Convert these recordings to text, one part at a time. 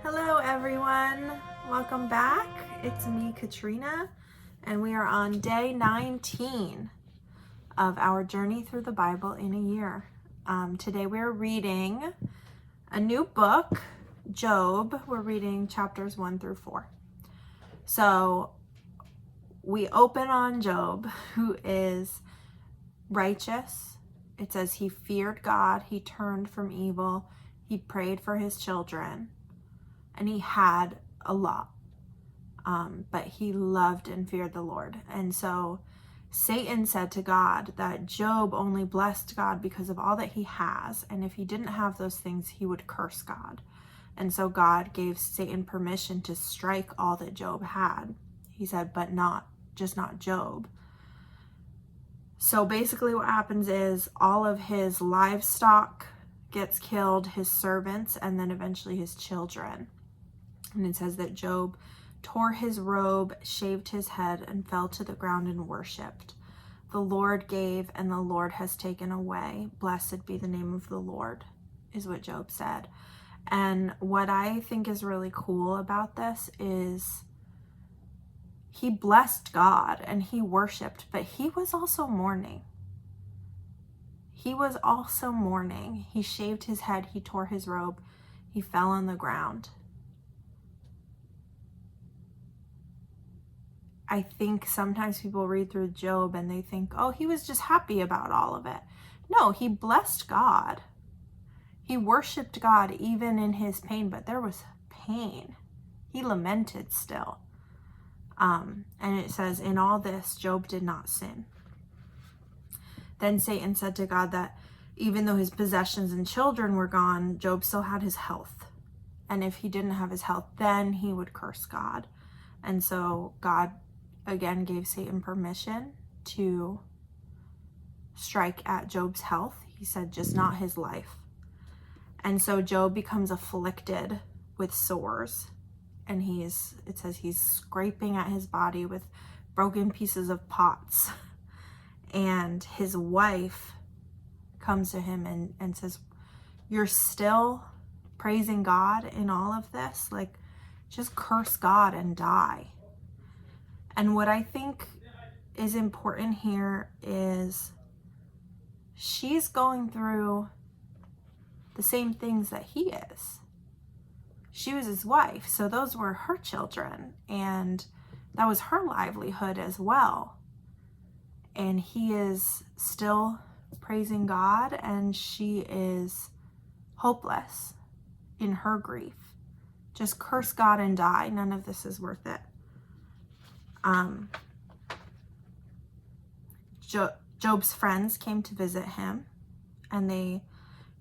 Hello everyone, welcome back. It's me, Katrinah, and we are on day 19 of our journey through the Bible in a year. Today we're reading a new book, Job. We're reading chapters 1 through 4. So we open on Job, who is righteous. It says he feared God, he turned from evil, he prayed for his children. And he had a lot, but he loved and feared the Lord. And so Satan said to God that Job only blessed God because of all that he has. And if he didn't have those things, he would curse God. And so God gave Satan permission to strike all that Job had. He said, but not Job. So basically what happens is all of his livestock gets killed, his servants, and then eventually his children. And it says that Job tore his robe, shaved his head, and fell to the ground and worshipped. The Lord gave, and the Lord has taken away. Blessed be the name of the Lord, is what Job said. And what I think is really cool about this is he blessed God and he worshipped, but he was also mourning. He was also mourning. He shaved his head, he tore his robe, he fell on the ground. I think sometimes people read through Job and they think, oh, he was just happy about all of it. No, he blessed God. He worshiped God even in his pain, but there was pain. He lamented still. And it says, in all this, Job did not sin. Then Satan said to God that even though his possessions and children were gone, Job still had his health. And if he didn't have his health, then he would curse God. And so God again gave Satan permission to strike at Job's health. He said just not his life. And so Job becomes afflicted with sores, and it says he's scraping at his body with broken pieces of pots. And his wife comes to him and says, you're still praising God in all of this? Like, just curse God and die. And what I think is important here is she's going through the same things that he is. She was his wife, so those were her children, and that was her livelihood as well. And he is still praising God, and she is hopeless in her grief. Just curse God and die. None of this is worth it. Job's friends came to visit him, and they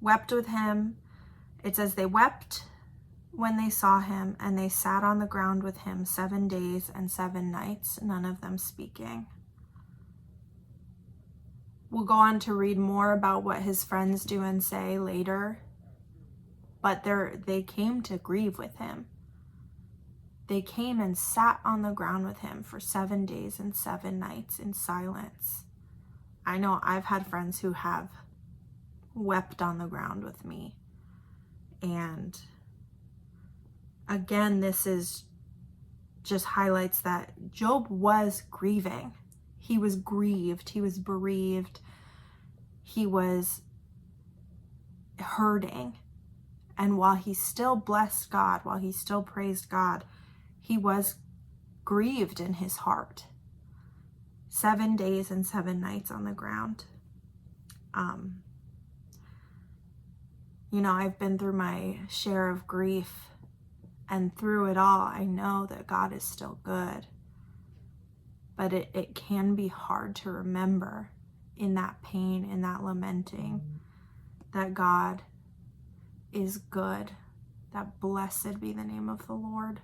wept with him. It says they wept when they saw him, and they sat on the ground with him 7 days and 7 nights, none of them speaking. We'll go on to read more about what his friends do and say later, but they came to grieve with him. They came and sat on the ground with him for 7 days and 7 nights in silence. I know I've had friends who have wept on the ground with me. And again, this is just highlights that Job was grieving. He was grieved. He was bereaved. He was hurting. And while he still blessed God, while he still praised God, he was grieved in his heart. 7 days and 7 nights on the ground. I've been through my share of grief, and through it all, I know that God is still good. But it can be hard to remember in that pain, in that lamenting, that God is good, that blessed be the name of the Lord.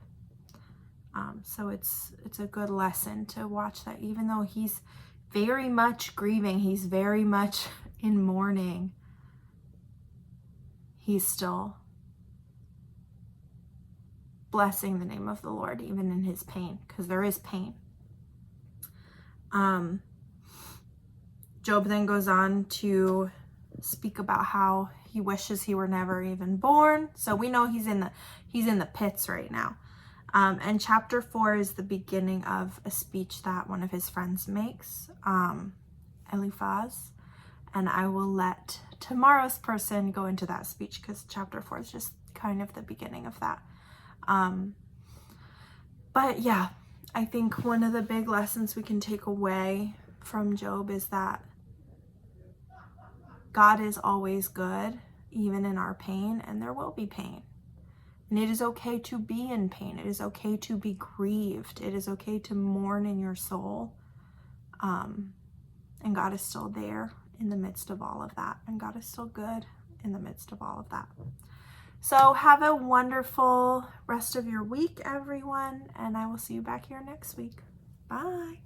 So it's a good lesson to watch that even though he's very much grieving, he's very much in mourning, he's still blessing the name of the Lord even in his pain, because there is pain. Job then goes on to speak about how he wishes he were never even born. So we know he's in the pits right now. And chapter 4 is the beginning of a speech that one of his friends makes, Eliphaz. And I will let tomorrow's person go into that speech because chapter 4 is just kind of the beginning of that. But yeah, I think one of the big lessons we can take away from Job is that God is always good, even in our pain, and there will be pain. And it is okay to be in pain. It is okay to be grieved. It is okay to mourn in your soul. And God is still there in the midst of all of that. And God is still good in the midst of all of that. So have a wonderful rest of your week, everyone. And I will see you back here next week. Bye.